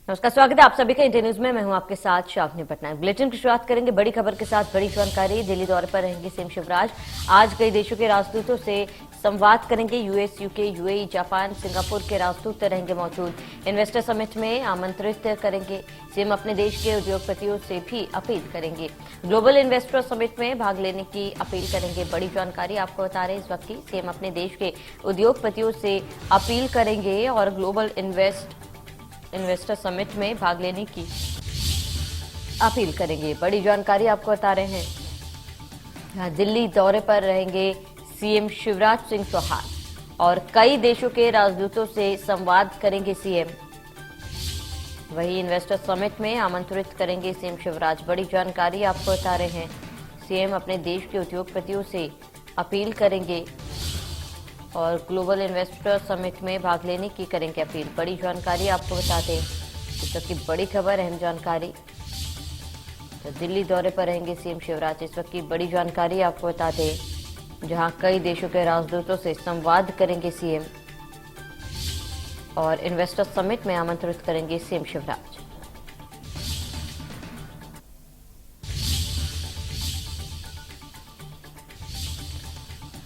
नमस्कार, स्वागत है आप सभी का इंडिया न्यूज में। मैं हूं आपके साथ शावनी पटनायक। बुलेटिन की शुरुआत करेंगे बड़ी खबर के साथ। बड़ी जानकारी, दिल्ली दौरे पर रहेंगे सीएम शिवराज। आज कई देशों के राजदूतों से संवाद करेंगे। US, UK, UAE, Japan, Singapore के राजदूत रहेंगे मौजूद। इन्वेस्टर समिट में आमंत्रित करेंगे। सीएम अपने देश के उद्योगपतियों से भी अपील करेंगे। ग्लोबल इन्वेस्टर समिट में भाग लेने की अपील करेंगे। बड़ी जानकारी आपको बता रहे हैं इस वक्त की। सीएम अपने देश के उद्योगपतियों से अपील करेंगे और ग्लोबल इन्वेस्टर समिट में भाग लेने की अपील करेंगे। बड़ी जानकारी आपको बता रहे हैं। दिल्ली दौरे पर रहेंगे सीएम शिवराज सिंह चौहान और कई देशों के राजदूतों से संवाद करेंगे सीएम। वही इन्वेस्टर समिट में आमंत्रित करेंगे सीएम शिवराज। बड़ी जानकारी आपको बता रहे हैं। सीएम अपने देश के उद्योगपतियों से अपील करेंगे और ग्लोबल इन्वेस्टर समिट में भाग लेने की करेंगे अपील। बड़ी जानकारी आपको बता दें, इस वक्त की बड़ी खबर, अहम जानकारी। तो दिल्ली दौरे पर रहेंगे सीएम शिवराज। इस वक्त की बड़ी जानकारी आपको बता दें, जहां कई देशों के राजदूतों से संवाद करेंगे सीएम और इन्वेस्टर समिट में आमंत्रित करेंगे सीएम शिवराज।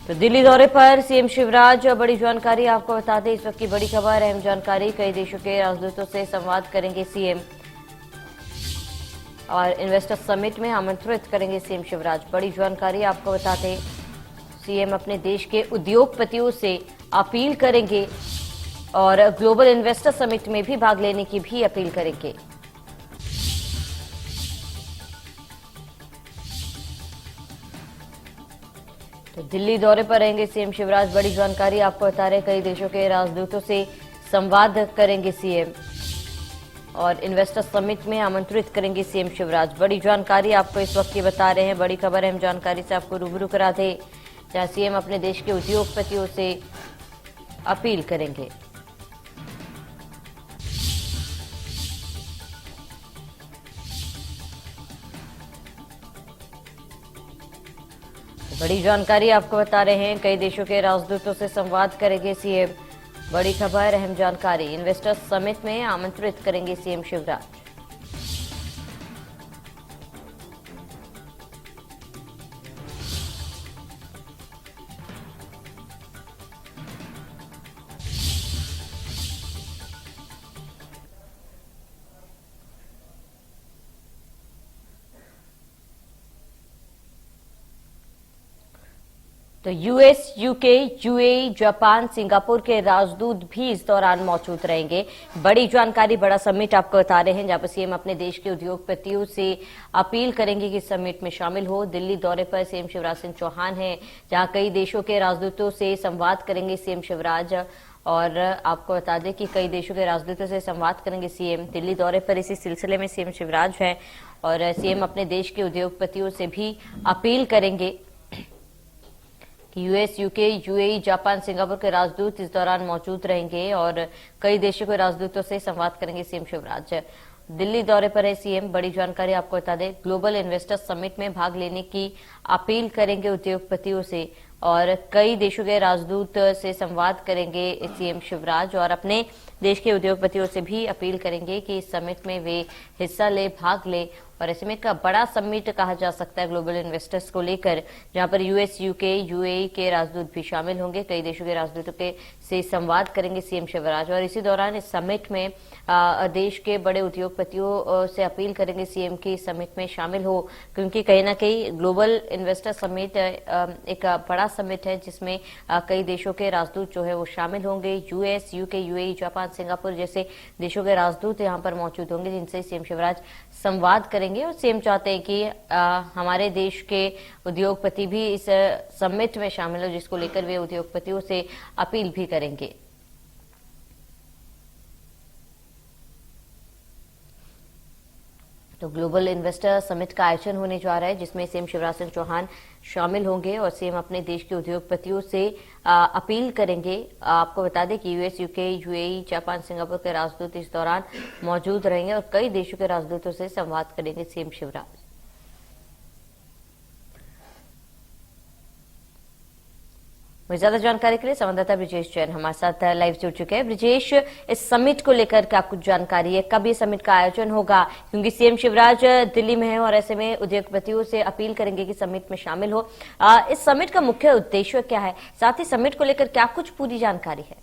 तो दिल्ली दौरे पर सीएम शिवराज। बड़ी जानकारी आपको बता दें, इस वक्त की बड़ी खबर, अहम जानकारी। कई देशों के राजदूतों से संवाद करेंगे सीएम और इन्वेस्टर समिट में आमंत्रित करेंगे सीएम शिवराज। बड़ी जानकारी आपको बता दें, सीएम अपने देश के उद्योगपतियों से अपील करेंगे और ग्लोबल इन्वेस्टर समिट में भी भाग लेने की भी अपील करेंगे। तो दिल्ली दौरे पर रहेंगे सीएम शिवराज। बड़ी जानकारी आपको बता रहे, कई देशों के राजदूतों से संवाद करेंगे सीएम और इन्वेस्टर समिट में आमंत्रित करेंगे सीएम शिवराज। बड़ी जानकारी आपको इस वक्त की बता रहे हैं। बड़ी खबर, अहम जानकारी से आपको रूबरू करा दे, जहां सीएम अपने देश के उद्योगपतियों से अपील करेंगे। बड़ी जानकारी आपको बता रहे हैं, कई देशों के राजदूतों से संवाद करेंगे सीएम। बड़ी खबर, अहम जानकारी, इन्वेस्टर्स समिट में आमंत्रित करेंगे सीएम शिवराज। तो US, UK, UAE, Japan, Singapore के राजदूत भी इस दौरान मौजूद रहेंगे। बड़ी जानकारी, बड़ा समिट आपको बता रहे हैं, जहां पर सीएम अपने देश के उद्योगपतियों से अपील करेंगे कि समिट में शामिल हो। दिल्ली दौरे पर सीएम शिवराज सिंह चौहान हैं, जहां कई देशों के राजदूतों से संवाद करेंगे सीएम शिवराज। और आपको बता दें कि कई देशों के राजदूतों से संवाद करेंगे सीएम। दिल्ली दौरे पर इसी सिलसिले में सीएम शिवराज हैं और सीएम अपने देश के उद्योगपतियों से भी अपील करेंगे कि US, UK, UAE, Japan, Singapore के राजदूत इस दौरान मौजूद रहेंगे और कई देशों के राजदूतों से संवाद करेंगे सीएम शिवराज। दिल्ली दौरे पर है सीएम। बड़ी जानकारी आपको बता दें, ग्लोबल इन्वेस्टर समिट में भाग लेने की अपील करेंगे उद्योगपतियों से और कई देशों के राजदूत से संवाद करेंगे सीएम शिवराज और अपने देश के उद्योगपतियों से भी अपील करेंगे कि इस समिट में वे हिस्सा ले, भाग ले। और ऐसे में एक बड़ा समिट कहा जा सकता है ग्लोबल इन्वेस्टर्स को लेकर, जहां पर यूएस, यूके, यूएई के राजदूत भी शामिल होंगे। कई देशों के राजदूतों के से संवाद करेंगे सीएम शिवराज और इसी दौरान इस समिट में देश के बड़े उद्योगपतियों से अपील करेंगे सीएम की समिट में शामिल हो, क्योंकि कहीं ना कहीं ग्लोबल इन्वेस्टर समिट एक बड़ा समिट है जिसमें कई देशों के राजदूत जो है वो शामिल होंगे। US, UK, UAE, Japan, Singapore जैसे देशों के राजदूत यहाँ पर मौजूद होंगे, जिनसे सीएम शिवराज संवाद करेंगे। और सीएम चाहते हैं कि हमारे देश के उद्योगपति भी इस समिट में शामिल हो, जिसको लेकर वे उद्योगपतियों से अपील भी करेंगे। तो ग्लोबल इन्वेस्टर समिट का आयोजन होने जा रहा है, जिसमें सीएम शिवराज सिंह चौहान शामिल होंगे और सीएम अपने देश के उद्योगपतियों से अपील करेंगे। आपको बता दें कि US, UK, UAE, Japan, Singapore के राजदूत इस दौरान मौजूद रहेंगे और कई देशों के राजदूतों से संवाद करेंगे सीएम शिवराज। वही ज्यादा जानकारी के लिए संवाददाता ब्रिजेश जैन हमारे साथ लाइव जुड़ चुके हैं। ब्रिजेश, इस समिट को लेकर क्या कुछ जानकारी है, कब ये समिट का आयोजन होगा? क्योंकि सीएम शिवराज दिल्ली में है और ऐसे में उद्योगपतियों से अपील करेंगे कि समिट में शामिल हो। इस समिट का मुख्य उद्देश्य क्या है, साथ ही समिट को लेकर क्या कुछ पूरी जानकारी है?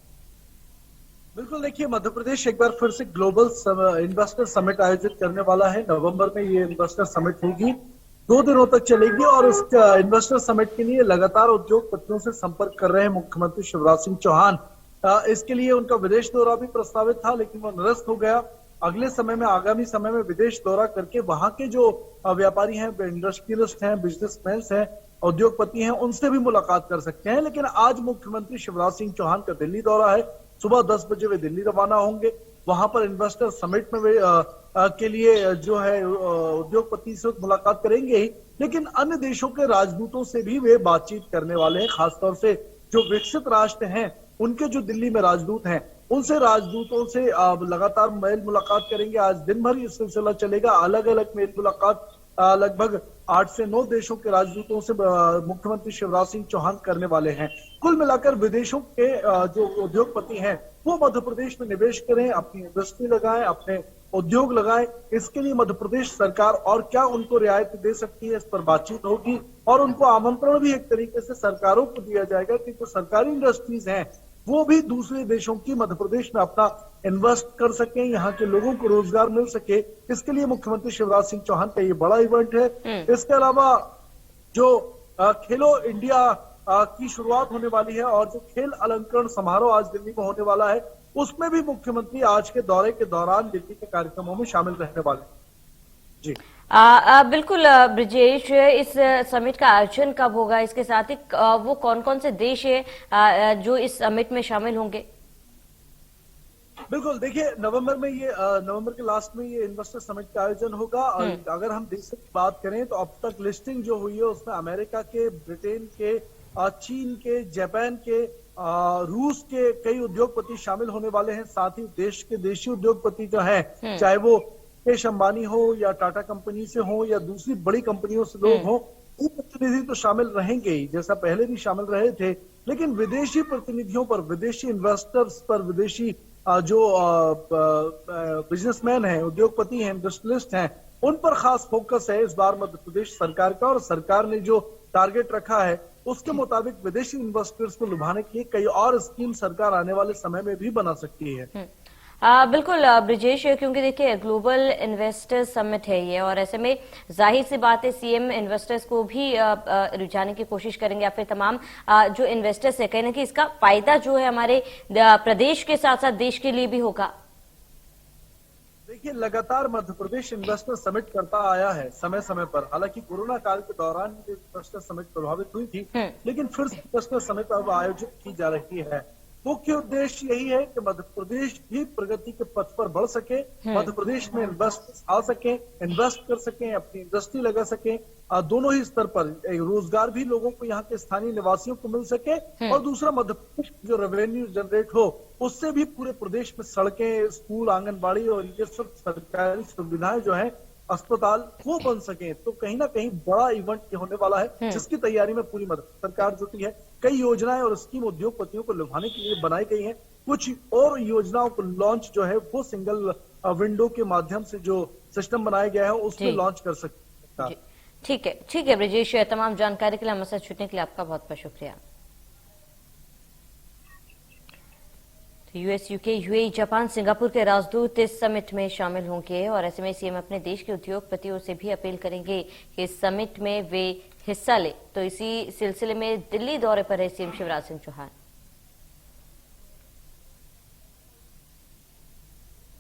बिल्कुल, देखिए, मध्य प्रदेश एक बार फिर से ग्लोबल इन्वेस्टर समिट आयोजित करने वाला है। नवंबर में ये इन्वेस्टर समिट होगी, 2 दिनों तक चलेगी और इस इन्वेस्टर समिट के लिए लगातार उद्योगपतियों से संपर्क कर रहे हैं मुख्यमंत्री शिवराज सिंह चौहान। इसके लिए उनका विदेश दौरा भी प्रस्तावित था, लेकिन वो निरस्त हो गया। अगले समय में, आगामी समय में विदेश दौरा करके वहां के जो व्यापारी हैं, इंडस्ट्रियलिस्ट हैं, बिजनेसमैन हैं, उद्योगपति हैं, उनसे भी मुलाकात कर सकते हैं। लेकिन आज मुख्यमंत्री शिवराज सिंह चौहान का दिल्ली दौरा है। सुबह 10 बजे वे दिल्ली रवाना होंगे। वहां पर इन्वेस्टर समिट में वे के लिए जो है उद्योगपति से मुलाकात करेंगे ही, लेकिन अन्य देशों के राजदूतों से भी वे बातचीत करने वाले हैं। खासतौर से जो विकसित राष्ट्र हैं, उनके जो दिल्ली में राजदूत हैं, उनसे राजदूतों से लगातार मेल मुलाकात करेंगे। आज दिन भर ये सिलसिला चलेगा। अलग अलग मेल मुलाकात लगभग 8 से 9 देशों के राजदूतों से मुख्यमंत्री शिवराज सिंह चौहान करने वाले हैं। कुल मिलाकर विदेशों के जो उद्योगपति हैं, वो मध्य प्रदेश में निवेश करें, अपनी इंडस्ट्री लगाएं, अपने उद्योग लगाएं। इसके लिए मध्य प्रदेश सरकार और क्या उनको रियायत दे सकती है, इस पर बातचीत होगी और उनको आमंत्रण भी एक तरीके से सरकारों को दिया जाएगा कि जो सरकारी इंडस्ट्रीज हैं, वो भी दूसरे देशों की मध्य प्रदेश में अपना इन्वेस्ट कर सकें, यहाँ के लोगों को रोजगार मिल सके। इसके लिए मुख्यमंत्री शिवराज सिंह चौहान का ये बड़ा इवेंट है। इसके अलावा जो खेलो इंडिया की शुरुआत होने वाली है और जो खेल अलंकरण समारोह आज दिल्ली में होने वाला है, उसमें भी मुख्यमंत्री आज के दौरे के दौरान दिल्ली के कार्यक्रमों में शामिल रहने वाले हैं। जी बिल्कुल ब्रिजेश, इस समिट का आयोजन कब होगा, इसके साथ ही वो कौन कौन से देश है जो इस समिट में शामिल होंगे? बिल्कुल, देखिए, नवंबर के लास्ट में ये इन्वेस्टर समिट का आयोजन होगा। और अगर हम देश की बात करें तो अब तक लिस्टिंग जो हुई है उसमें अमेरिका के, ब्रिटेन के, चीन के, जापान के, रूस के कई उद्योगपति शामिल होने वाले हैं। साथ ही देश के देशी उद्योगपति जो है, चाहे वो मुकेश अंबानी हो या टाटा कंपनी से हो या दूसरी बड़ी कंपनियों से लोग हो, वो प्रतिनिधि तो शामिल रहेंगे ही, जैसा पहले भी शामिल रहे थे। लेकिन विदेशी प्रतिनिधियों पर, विदेशी इन्वेस्टर्स पर, विदेशी जो बिजनेसमैन हैं, उद्योगपति हैं, इंडस्ट्रियलिस्ट हैं, उन पर खास फोकस है इस बार मध्य प्रदेश सरकार का। और सरकार ने जो टारगेट रखा है उसके मुताबिक विदेशी इन्वेस्टर्स को लुभाने के लिए कई और स्कीम सरकार आने वाले समय में भी बना सकती है। बिल्कुल ब्रिजेश, क्योंकि देखिए ग्लोबल इन्वेस्टर्स समिट है ये, और ऐसे में जाहिर सी बात है सीएम इन्वेस्टर्स को भी रिझाने की कोशिश करेंगे, या फिर तमाम जो इन्वेस्टर्स है, कहीं ना कहीं इसका फायदा जो है हमारे प्रदेश के साथ साथ देश के लिए भी होगा। देखिए, लगातार मध्य प्रदेश इन्वेस्टर समिट करता आया है समय समय पर। हालांकि कोरोना काल के दौरान इन्वेस्टर समिट प्रभावित हुई थी, लेकिन फिर इन्वेस्टर समिट अब आयोजित की जा रही है। मुख्य उद्देश्य यही है कि मध्य प्रदेश भी प्रगति के पथ पर बढ़ सके, मध्य प्रदेश में इन्वेस्टर्स आ सके, इन्वेस्ट कर सकें, अपनी इंडस्ट्री लगा सकें, दोनों ही स्तर पर रोजगार भी लोगों को, यहाँ के स्थानीय निवासियों को मिल सके, और दूसरा मध्य प्रदेश जो रेवेन्यू जनरेट हो उससे भी पूरे प्रदेश में सड़कें, स्कूल, आंगनबाड़ी और ये सब सरकारी सुविधाएं जो है, अस्पताल, वो बन सके। तो कहीं ना कहीं बड़ा इवेंट होने वाला है, जिसकी तैयारी में पूरी मध्य सरकार जुटी है। कई योजनाएं और स्कीम उद्योगपतियों को लुभाने के लिए बनाई गई हैं। कुछ और योजनाओं को लॉन्च जो है वो सिंगल विंडो के माध्यम से जो सिस्टम बनाया गया है उसमें लॉन्च कर सकते हैं। ठीक है ब्रिजेश, तमाम जानकारी के लिए हमसे छूटने के लिए आपका बहुत बहुत शुक्रिया। US, UK, UAE, Japan, Singapore के राजदूत इस समिट में शामिल होंगे, और ऐसे में सीएम अपने देश के उद्योगपतियों से भी अपील करेंगे कि इस समिट में वे हिस्सा ले। तो इसी सिलसिले में दिल्ली दौरे पर है सीएम शिवराज सिंह चौहान।